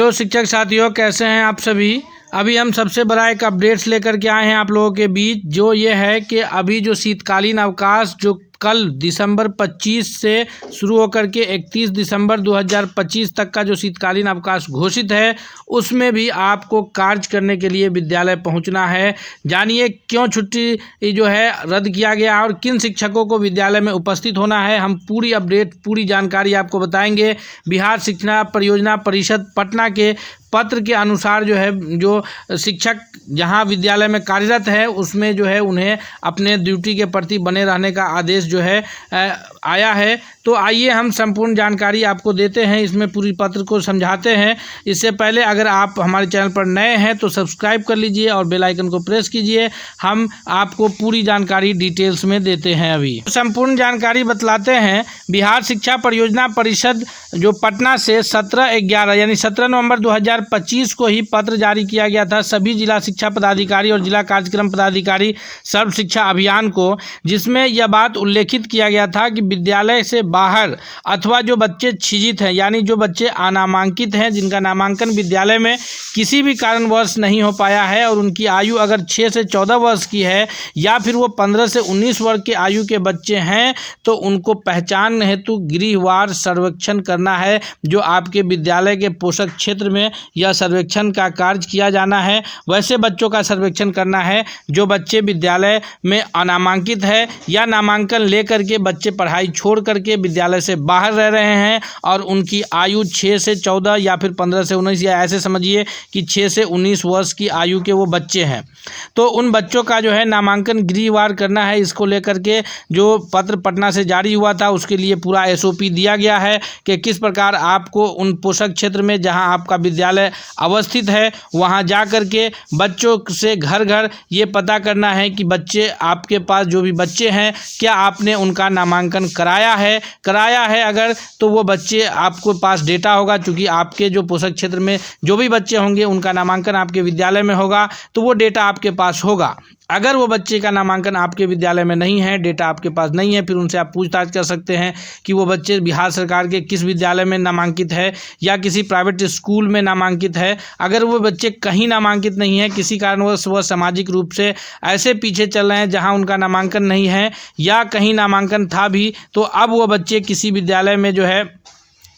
तो शिक्षक साथियों, कैसे हैं आप सभी। अभी हम सबसे बड़ा एक अपडेट्स लेकर के आए हैं आप लोगों के बीच, जो ये है कि अभी जो शीतकालीन अवकाश जो कल दिसंबर 25 से शुरू होकर के 31 दिसंबर 2025 तक का जो शीतकालीन अवकाश घोषित है, उसमें भी आपको कार्य करने के लिए विद्यालय पहुंचना है। जानिए क्यों छुट्टी जो है रद्द किया गया और किन शिक्षकों को विद्यालय में उपस्थित होना है। हम पूरी अपडेट, पूरी जानकारी आपको बताएंगे। बिहार शिक्षा परियोजना परिषद पटना के पत्र के अनुसार जो है, जो शिक्षक जहां विद्यालय में कार्यरत है उसमें जो है उन्हें अपने ड्यूटी के प्रति बने रहने का आदेश जो है आया है। तो आइए हम संपूर्ण जानकारी आपको देते हैं, इसमें पूरी पत्र को समझाते हैं। इससे पहले अगर आप हमारे चैनल पर नए हैं तो सब्सक्राइब कर लीजिए और बेल आइकन को प्रेस कीजिए। हम आपको पूरी जानकारी डिटेल्स में देते हैं। अभी संपूर्ण जानकारी बतलाते हैं। बिहार शिक्षा परियोजना परिषद जो पटना से 17/11 यानी 17 नवंबर 2025 को ही पत्र जारी किया गया था सभी जिला शिक्षा पदाधिकारी और जिला कार्यक्रम पदाधिकारी सर्व शिक्षा अभियान को, जिसमें यह बात उल्लेखित किया गया था कि विद्यालय से बाहर अथवा जो बच्चे छिजित हैं यानी जो बच्चे अनामांकित हैं, जिनका नामांकन विद्यालय में किसी भी कारणवश नहीं हो पाया है और उनकी आयु अगर 6 से 14 वर्ष की है या फिर वो 15 से 19 वर्ष के आयु के बच्चे हैं, तो उनको पहचान हेतु गृहवार सर्वेक्षण करना है। जो आपके विद्यालय के पोषक क्षेत्र में यह सर्वेक्षण का कार्य किया जाना है। वैसे बच्चों का सर्वेक्षण करना है जो बच्चे विद्यालय में अनामांकित है या नामांकन लेकर के बच्चे पढ़ाई छोड़ करके विद्यालय से बाहर रह रहे हैं और उनकी आयु 6 से 14 या फिर 15 से 19 या ऐसे समझिए कि 6 से 19 वर्ष की आयु के वो बच्चे हैं, तो उन बच्चों का जो है नामांकन गृहवार करना है। इसको लेकर के जो पत्र पटना से जारी हुआ था उसके लिए पूरा SOP दिया गया है कि किस प्रकार आपको उन पोषक क्षेत्र में जहां आपका विद्यालय अवस्थित है वहां जा कर के बच्चों से घर घर ये पता करना है कि बच्चे आपके पास जो भी बच्चे हैं क्या आपने उनका नामांकन कराया है अगर तो वो बच्चे आपको पास डेटा होगा, चूँकि आपके जो पोषक क्षेत्र में जो भी बच्चे होंगे उनका नामांकन आपके विद्यालय में होगा तो वो डेटा आपके पास होगा। अगर वो बच्चे का नामांकन आपके विद्यालय में नहीं है, डेटा आपके पास नहीं है, फिर उनसे आप पूछताछ कर सकते हैं कि वो बच्चे बिहार सरकार के किस विद्यालय में नामांकित है या किसी प्राइवेट स्कूल में नामांकित है। अगर वो बच्चे कहीं नामांकित नहीं है, किसी कारणवश वह सामाजिक रूप से ऐसे पीछे चल रहे हैं जहां उनका नामांकन नहीं है या कहीं नामांकन था भी, तो अब वो बच्चे किसी विद्यालय में जो है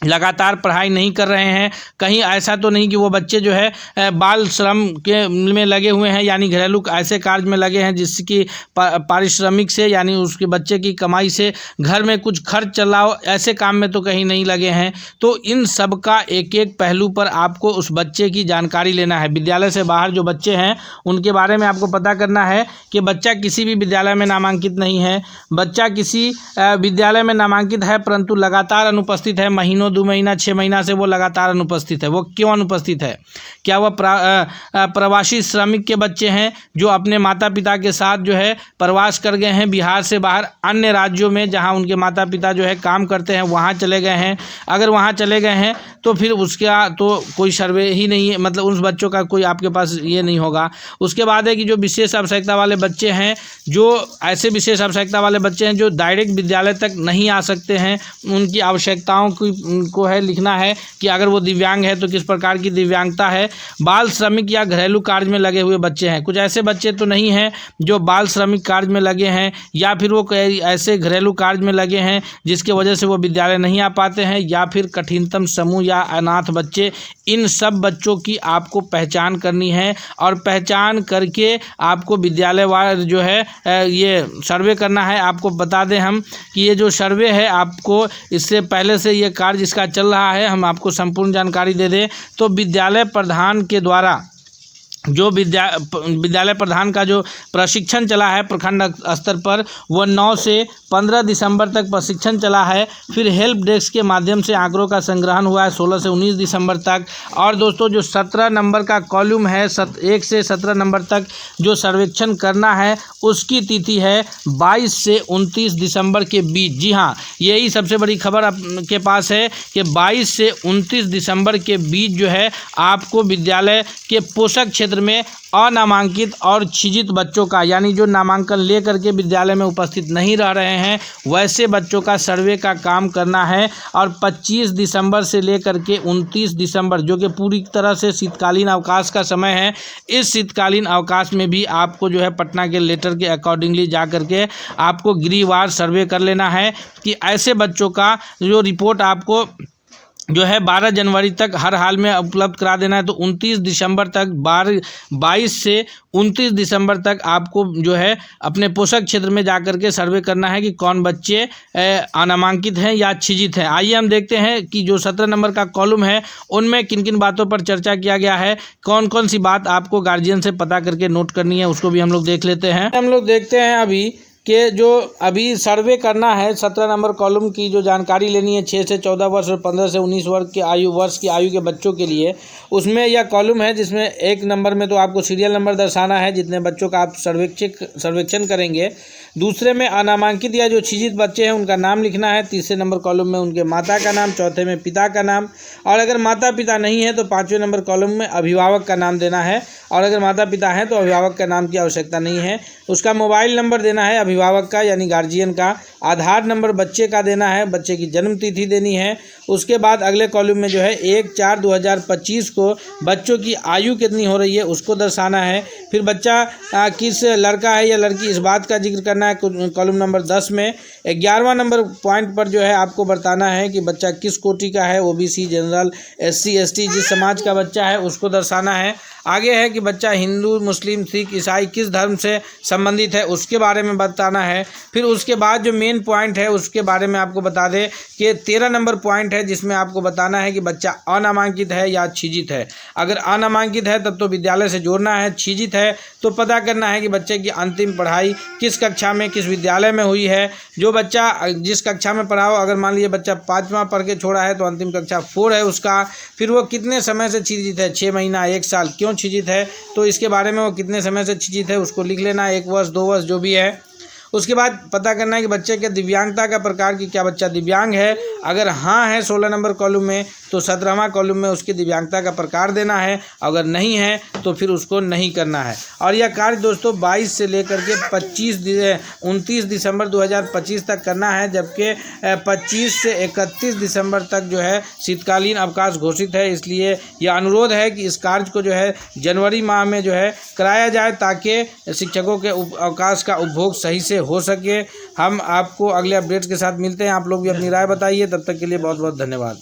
लगातार पढ़ाई नहीं कर रहे हैं। कहीं ऐसा तो नहीं कि वो बच्चे जो है बाल श्रम के में लगे हुए हैं यानी घरेलू ऐसे कार्य में लगे हैं जिसकी पारिश्रमिक से यानी उसके बच्चे की कमाई से घर में कुछ खर्च चल रहा हो, ऐसे काम में तो कहीं नहीं लगे हैं। तो इन सब का एक एक पहलू पर आपको उस बच्चे की जानकारी लेना है। विद्यालय से बाहर जो बच्चे हैं उनके बारे में आपको पता करना है कि बच्चा किसी भी विद्यालय में नामांकित नहीं है, बच्चा किसी विद्यालय में नामांकित है परंतु लगातार अनुपस्थित है, महीनों 2 महीना 6 महीना से वो लगातार अनुपस्थित है। वो क्यों अनुपस्थित है? क्या वह प्रवासी श्रमिक के बच्चे हैं जो अपने माता पिता के साथ जो है प्रवास कर गए हैं बिहार से बाहर अन्य राज्यों में जहां उनके माता पिता जो है काम करते हैं वहां चले गए हैं? अगर वहां चले गए हैं तो फिर उसका तो कोई सर्वे ही नहीं है, मतलब उस बच्चों का कोई आपके पास ये नहीं होगा। उसके बाद है कि जो विशेष आवश्यकता वाले बच्चे हैं, जो ऐसे विशेष आवश्यकता वाले बच्चे हैं जो डायरेक्ट विद्यालय तक नहीं आ सकते हैं, उनकी आवश्यकताओं को है लिखना है कि अगर वो दिव्यांग है तो किस प्रकार की दिव्यांगता है। बाल श्रमिक या घरेलू कार्य में लगे हुए बच्चे हैं, कुछ ऐसे बच्चे तो नहीं हैं जो बाल श्रमिक कार्य में लगे हैं या फिर वो ऐसे घरेलू कार्य में लगे हैं जिसके वजह से वो विद्यालय नहीं आ पाते हैं, या फिर कठिनतम समूह या अनाथ बच्चे। इन सब बच्चों की आपको पहचान करनी है और पहचान करके आपको विद्यालयवार जो है ये सर्वे करना है। आपको बता दें हम कि ये जो सर्वे है आपको इससे पहले से ये कार्य इसका चल रहा है, हम आपको संपूर्ण जानकारी दे दें तो विद्यालय प्रधान के द्वारा जो विद्यालय प्रधान का जो प्रशिक्षण चला है प्रखंड स्तर पर, वो 9 से 15 दिसंबर तक प्रशिक्षण चला है। फिर हेल्प डेस्क के माध्यम से आंकड़ों का संग्रहण हुआ है 16 से 19 दिसंबर तक। और दोस्तों जो 17 नंबर का कॉलम है 1 से 17 नंबर तक जो सर्वेक्षण करना है उसकी तिथि है 22 से 29 दिसंबर के बीच। जी हाँ, यही सबसे बड़ी खबर आपके पास है कि 22 से 29 दिसंबर के बीच जो है आपको विद्यालय के पोषक क्षेत्र क्षेत्र में अनामांकित और छिजित बच्चों का, यानी जो नामांकन ले करके विद्यालय में उपस्थित नहीं रह रहे हैं वैसे बच्चों का सर्वे का काम करना है। और 25 दिसंबर से लेकर के 29 दिसंबर जो कि पूरी तरह से शीतकालीन अवकाश का समय है, इस शीतकालीन अवकाश में भी आपको जो है पटना के लेटर के अकॉर्डिंगली जा करके आपको गृहवार सर्वे कर लेना है कि ऐसे बच्चों का जो रिपोर्ट आपको जो है 12 जनवरी तक हर हाल में उपलब्ध करा देना है। तो 29 दिसंबर तक 22 से 29 दिसंबर तक आपको जो है अपने पोषक क्षेत्र में जाकर के सर्वे करना है कि कौन बच्चे अनामांकित हैं या छिजित हैं। आइए हम देखते हैं कि जो 17 नंबर का कॉलम है उनमें किन किन बातों पर चर्चा किया गया है, कौन कौन सी बात आपको गार्जियन से पता करके नोट करनी है, उसको भी हम लोग देख लेते हैं। हम लोग देखते हैं अभी कि जो अभी सर्वे करना है 17 नंबर कॉलम की जो जानकारी लेनी है 6 से 14 वर्ष और 15 से 19 वर्ष की आयु के बच्चों के लिए, उसमें यह कॉलम है जिसमें 1 नंबर में तो आपको सीरियल नंबर दर्शाना है जितने बच्चों का आप सर्वेक्षण करेंगे। दूसरे में अनामांकित या जो छिजित बच्चे हैं उनका नाम लिखना है। तीसरे नंबर कॉलम में उनके माता का नाम, चौथे में पिता का नाम, और अगर माता पिता नहीं है तो 5वें नंबर कॉलम में अभिभावक का नाम देना है, और अगर माता पिता हैं तो अभिभावक का नाम की आवश्यकता नहीं है। उसका मोबाइल नंबर देना है अभिभावक का यानी गार्जियन का, आधार नंबर बच्चे का देना है, बच्चे की जन्म तिथि देनी है। उसके बाद अगले कॉलम में जो है 1/4/2025 को बच्चों की आयु कितनी हो रही है उसको दर्शाना है। फिर बच्चा किस लड़का है या लड़की इस बात का जिक्र करना है कॉलम नंबर 10 में। 11वां नंबर पॉइंट पर जो है आपको बताना है कि बच्चा किस कोटि का है, ओबीसी, जनरल, SC ST जिस समाज का बच्चा है उसको दर्शाना है। आगे है कि बच्चा हिंदू, मुस्लिम, सिख, ईसाई किस धर्म से संबंधित है उसके बारे में बताना है। फिर उसके बाद जो मेन पॉइंट है उसके बारे में आपको बता दें कि 13 नंबर पॉइंट है जिसमें आपको बताना है कि बच्चा अनामांकित है या छिजित है। अगर अनामांकित है तब तो विद्यालय से जोड़ना है, छिजित है तो पता करना है कि बच्चे की अंतिम पढ़ाई किस कक्षा में किस विद्यालय में हुई है। जो बच्चा जिस कक्षा में पढ़ा हो, अगर मान लीजिए बच्चा 5वां पढ़ के छोड़ा है तो अंतिम कक्षा 4 है उसका। फिर वो कितने समय से छिजित है, 6 महीना, 1 साल, क्यों छिजित है तो इसके बारे में वो कितने समय से छिजित है उसको लिख लेना, 1 वर्ष 2 वर्ष जो भी है। उसके बाद पता करना है कि बच्चे के दिव्यांगता का प्रकार की, क्या बच्चा दिव्यांग है। अगर हाँ है 16 नंबर कॉलम में तो 17वां कॉलम में उसकी दिव्यांगता का प्रकार देना है, अगर नहीं है तो फिर उसको नहीं करना है। और यह कार्य दोस्तों 22 से लेकर के 29 दिसंबर 2025 तक करना है, जबकि 25 से 31 दिसंबर तक जो है शीतकालीन अवकाश घोषित है। इसलिए यह अनुरोध है कि इस कार्य को जो है जनवरी माह में जो है कराया जाए ताकि शिक्षकों के अवकाश का उपभोग सही से हो सके। हम आपको अगले अपडेट्स के साथ मिलते हैं। आप लोग भी अपनी राय बताइए। तब तक के लिए बहुत बहुत धन्यवाद।